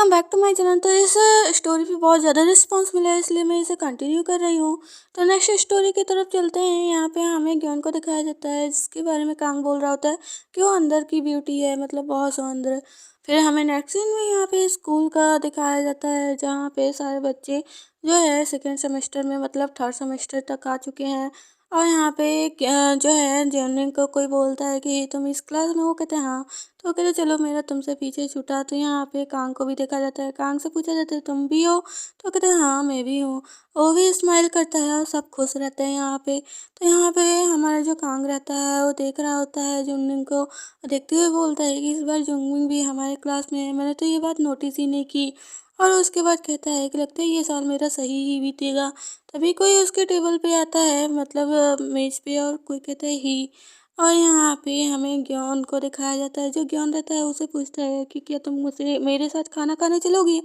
Welcome back to my channel. तो इस story पे बहुत ज़्यादा रिस्पांस मिला है, इसलिए मैं इसे कंटिन्यू कर रही हूँ। तो नेक्स्ट स्टोरी की तरफ चलते हैं। यहाँ पे हमें ग्योन को दिखाया जाता है, जिसके बारे में कांग बोल रहा होता है कि वो अंदर की ब्यूटी है, मतलब बहुत सुंदर है। फिर हमें नेक्स्ट सीन में यहाँ पे स्कूल का दिखाया जाता है, जहाँ पे सारे बच्चे जो है सेकेंड सेमेस्टर में, मतलब थर्ड सेमेस्टर तक आ चुके हैं। और यहाँ पे जो है जेनिंग को कोई बोलता है कि तुम इस क्लास में हो, कहते हैं हाँ। तो वो कहते चलो मेरा तुमसे पीछे छूटा। तो यहाँ पे कांग को भी देखा जाता है, कांग से पूछा जाता है तुम भी हो, तो कहते हैं हाँ मैं भी हूँ। वो भी स्माइल करता है और सब खुश रहते हैं यहाँ पे। तो यहाँ पे हमारा जो कांग रहता है वो देख रहा होता है जुनमिन को, देखते हुए बोलता है कि इस बार जुनमिन भी हमारे क्लास में है, मैंने तो ये बात नोटिस ही नहीं की। और उसके बाद कहता है कि लगता है ये साल मेरा सही ही बीतेगा। तभी कोई उसके टेबल पे आता है, मतलब मेज पे, और कोई कहता है ही। और यहाँ पे हमें ग्योन को दिखाया जाता है, जो ग्योन रहता है उसे पूछता है कि क्या तुम मुझसे मेरे साथ खाना खाने चलोगी।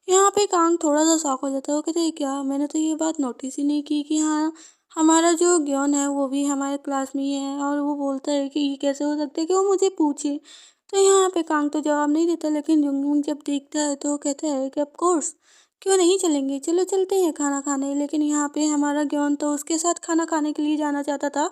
यहाँ पे कांग थोड़ा सा शॉक हो जाता है, वो कहते हैं क्या, मैंने तो ये बात नोटिस ही नहीं की कि हाँ हमारा जो ग्योन है वो भी हमारे क्लास में ही है। और वो बोलता है कि ये कैसे हो सकता है कि वो मुझे पूछे। तो यहाँ पे कांग तो जवाब नहीं देता, लेकिन जुंगमुंग जब देखता है तो वो कहता है कि ऑफ कोर्स, क्यों नहीं चलेंगे, चलो चलते हैं खाना खाने। लेकिन यहाँ पे हमारा ग्योन तो उसके साथ खाना खाने के लिए जाना चाहता था,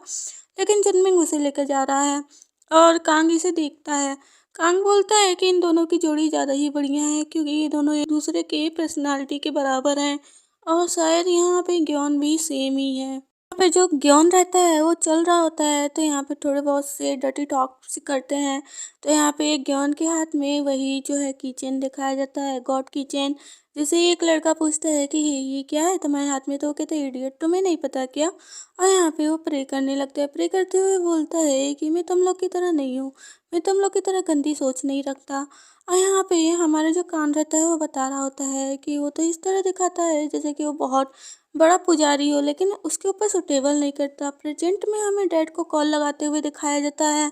लेकिन जिनमिंग उसे लेकर जा रहा है और कांग इसे देखता है। कांग बोलता है कि इन दोनों की जोड़ी ज़्यादा ही बढ़िया है, क्योंकि ये दोनों एक दूसरे के पर्सनालिटी के बराबर हैं। और शायद यहाँ पे ग्योन भी सेम ही है। यहाँ पे जो ग्योन रहता है वो चल रहा होता है, तो यहाँ पे थोड़े बहुत से डर्टी टॉक करते हैं। तो यहाँ पे एक ग्योन के हाथ में वही जो है कीचेन दिखाया जाता है, गॉड कीचेन। जिसे एक लड़का पूछता है कि ये क्या है तुम्हारे हाथ में, तो वो कहते हैं इडियट, तुम्हें नहीं पता क्या। और यहाँ पे वो प्रे करने लगता है, प्रे करते हुए बोलता है कि मैं तुम लोग की तरह नहीं हूँ, मैं तुम लोग की तरह गंदी सोच नहीं रखता। और यहाँ पे हमारा जो कान रहता है वो बता रहा होता है कि वो तो इस तरह दिखाता है जैसे कि वो बहुत बड़ा पुजारी हो, लेकिन उसके ऊपर सुटेबल नहीं करता। प्रेजेंट में हमें डैड को कॉल लगाते हुए दिखाया जाता है,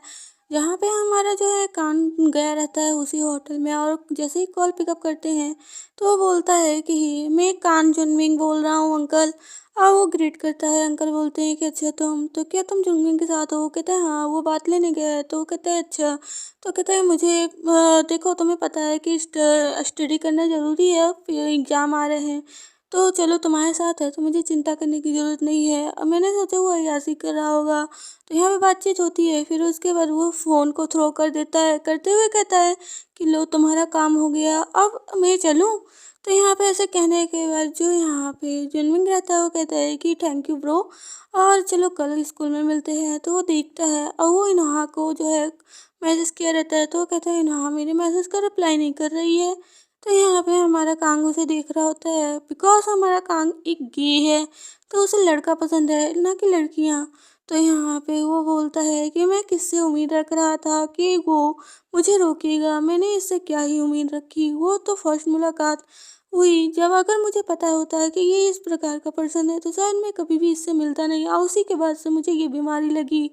जहाँ पे हमारा जो है कान गया रहता है उसी होटल में। और जैसे ही कॉल पिकअप करते हैं तो वो बोलता है कि मैं कान जुनमिंग बोल रहा हूँ अंकल। और वो ग्रीट करता है, अंकल बोलते हैं कि अच्छा तुम तो, क्या तुम जुनमिंग के साथ हो, वो कहता है हाँ वो बात लेने गया है। तो वो कहता है अच्छा, तो कहता है मुझे देखो तुम्हें पता है कि स्टडी करना ज़रूरी है, एग्ज़ाम आ रहे हैं, तो चलो तुम्हारे साथ है तो मुझे चिंता करने की ज़रूरत नहीं है। अब मैंने सोचा वो अय्यासी कर रहा होगा। तो यहाँ पे बातचीत होती है, फिर उसके बाद वो फ़ोन को थ्रो कर देता है, करते हुए कहता है कि लो तुम्हारा काम हो गया, अब मैं चलूँ। तो यहाँ पे ऐसे कहने के बाद जो यहाँ पे जिनमिंग रहता है वो कहता है कि थैंक यू ब्रो, और चलो कल स्कूल में मिलते हैं। तो वो देखता है और वो इन्हा को जो है मैसेज किया रहता है, तो वो कहता है इन्हा मेरे मैसेज का रिप्लाई नहीं कर रही है। तो यहाँ पे हमारा कांग उसे देख रहा होता है, बिकॉज हमारा कांग एक गे है, तो उसे लड़का पसंद है ना कि लड़कियाँ। तो यहाँ पे वो बोलता है कि मैं किससे उम्मीद रख रहा था कि वो मुझे रोकेगा, मैंने इससे क्या ही उम्मीद रखी, वो तो फर्स्ट मुलाकात हुई। जब अगर मुझे पता होता है कि ये इस प्रकार का पर्सन है तो शायद मैं कभी भी इससे मिलता नहीं, और उसी के बाद से मुझे ये बीमारी लगी।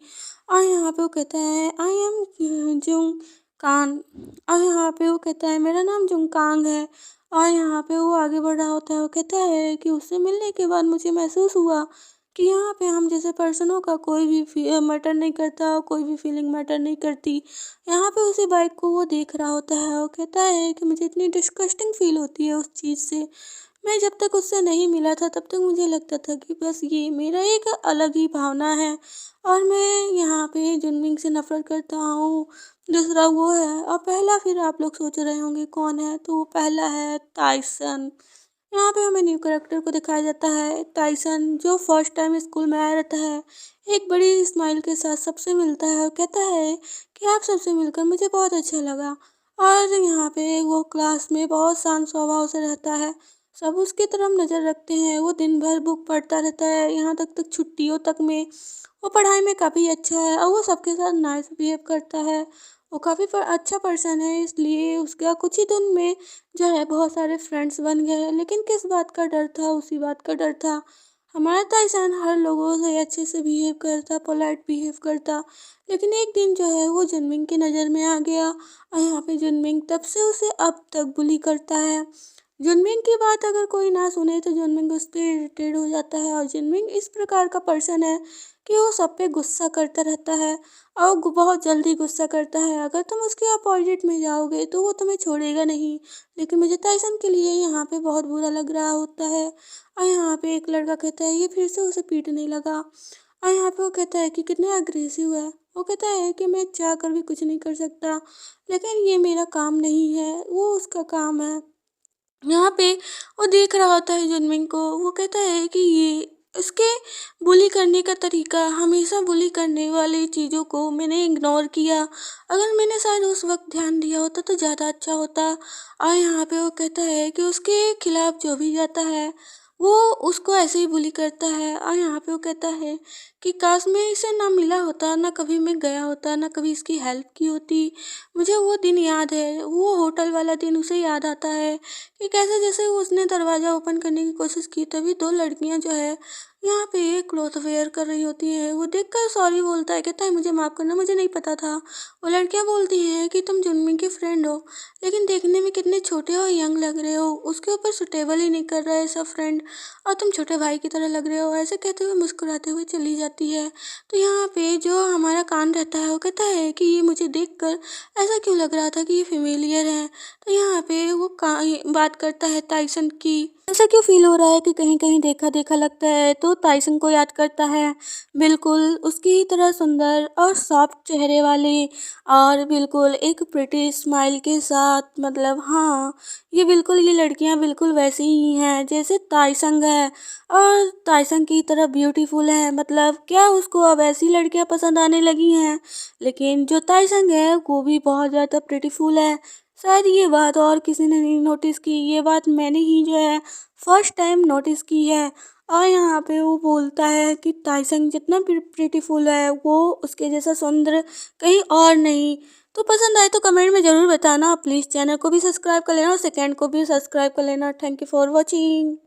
और यहाँ पे वो कहता है आई एम जुंग कान। और यहाँ पे वो कहता है मेरा नाम जुंगकांग है। और यहाँ पे वो आगे बढ़ रहा होता है, वो कहता है कि उससे मिलने के बाद मुझे महसूस हुआ कि यहाँ पे हम जैसे पर्सनों का कोई भी मैटर नहीं करता, कोई भी फीलिंग मैटर नहीं करती। यहाँ पे उसी बाइक को वो देख रहा होता है, वो कहता है कि मुझे इतनी डिस्गस्टिंग फील होती है उस चीज़ से। मैं जब तक उससे नहीं मिला था तब तक मुझे लगता था कि बस ये मेरा एक अलग ही भावना है, और मैं यहाँ पे जुनमिंग से नफरत करता हूँ। दूसरा वो है, और पहला फिर आप लोग सोच रहे होंगे कौन है, तो वो पहला है टाइसन। यहाँ पे हमें न्यू करेक्टर को दिखाया जाता है, टाइसन, जो फर्स्ट टाइम स्कूल में आया रहता है। एक बड़ी स्माइल के साथ सबसे मिलता है और कहता है कि आप सबसे मिलकर मुझे बहुत अच्छा लगा। और यहाँ पे वो क्लास में बहुत शांत स्वभाव से रहता है, सब उसकी तरफ नज़र रखते हैं। वो दिन भर बुक पढ़ता रहता है, यहाँ तक तक छुट्टियों तक में वो पढ़ाई में काफ़ी अच्छा है, और वो सबके साथ नाइस बिहेव करता है। वो काफ़ी अच्छा पर्सन है, इसलिए उसका कुछ ही दिन में जो है बहुत सारे फ्रेंड्स बन गए। लेकिन किस बात का डर था, उसी बात का डर था। हमारा ताइसान हर लोगों से अच्छे से बिहेव करता, पोलाइट बिहेव करता। लेकिन एक दिन जो है वो जिनमिंग की नज़र में आ गया, और यहाँ पे जिनमिंग तब से उसे अब तक बुली करता है। जुनमिंग की बात अगर कोई ना सुने तो जुनमिंग उस पर इरिटेट हो जाता है। और जुनमिंग इस प्रकार का पर्सन है कि वो सब पे गुस्सा करता रहता है और बहुत जल्दी गुस्सा करता है। अगर तुम उसके अपोजिट में जाओगे तो वो तुम्हें छोड़ेगा नहीं। लेकिन मुझे टाइसन के लिए यहाँ पे बहुत बुरा लग रहा होता है। और यहाँ पे एक लड़का कहता है ये फिर से उसे पीटने लगा। और यहाँ पे वो कहता है कि कितना अग्रेसिव है। वो कहता है कि मैं चाह कर भी कुछ नहीं कर सकता, लेकिन ये मेरा काम नहीं है, वो उसका काम है। यहाँ पे वो देख रहा होता है जुनमिंग को। वो कहता है कि ये इसके बुली करने का तरीका, हमेशा बुली करने वाली चीज़ों को मैंने इग्नोर किया। अगर मैंने शायद उस वक्त ध्यान दिया होता तो ज़्यादा अच्छा होता। और यहाँ पे वो कहता है कि उसके खिलाफ जो भी जाता है वो उसको ऐसे ही बुली करता है। और यहाँ पे वो कहता है कि काश मैं इसे ना मिला होता, ना कभी मैं गया होता, ना कभी इसकी हेल्प की होती। मुझे वो दिन याद है, वो होटल वाला दिन उसे याद आता है कि कैसे जैसे उसने दरवाज़ा ओपन करने की कोशिश की तभी दो लड़कियां जो है यहाँ पे क्लॉथ वेयर कर रही होती हैं। वो देखकर सॉरी बोलता है, कहता है मुझे माफ़ करना, मुझे नहीं पता था। वो लड़कियां बोलती हैं कि तुम जुनमिन की फ्रेंड हो, लेकिन देखने में कितने छोटे और यंग लग रहे हो, उसके ऊपर सुटेबल ही नहीं कर रहा है ऐसा फ्रेंड, और तुम छोटे भाई की तरह लग रहे हो। ऐसे कहते हुए मुस्कुराते हुए चली जाती है। तो यहाँ पे जो हमारा कान रहता है वो कहता है कि ये मुझे देखकर ऐसा क्यों लग रहा था कि ये फेमिलियर है। तो यहाँ पे वो बात करता है टाइसन की। ऐसा क्यों फील हो रहा है कि कहीं कहीं देखा देखा लगता है। तो टाइसन को याद करता है, बिल्कुल उसकी ही तरह सुंदर और सॉफ्ट चेहरे वाली, और बिल्कुल एक प्रिटी स्माइल के साथ। मतलब हाँ, ये लड़कियां बिल्कुल वैसी ही हैं जैसे टाइसन है, और टाइसन की तरह ब्यूटीफुल है। मतलब क्या उसको अब ऐसी लड़कियां पसंद आने लगी हैं। लेकिन जो टाइसन है वो भी बहुत ज़्यादा ब्यूटीफुल है। शायद ये बात और किसी ने नहीं नोटिस की, ये बात मैंने ही जो है फर्स्ट टाइम नोटिस की है। और यहाँ पे वो बोलता है कि टाइसन जितना ब्यूटीफुल है वो उसके जैसा सुंदर कहीं और नहीं। तो पसंद आए तो कमेंट में ज़रूर बताना। प्लीज़ चैनल को भी सब्सक्राइब कर लेना और सेकंड को भी सब्सक्राइब कर लेना। Thank you for watching.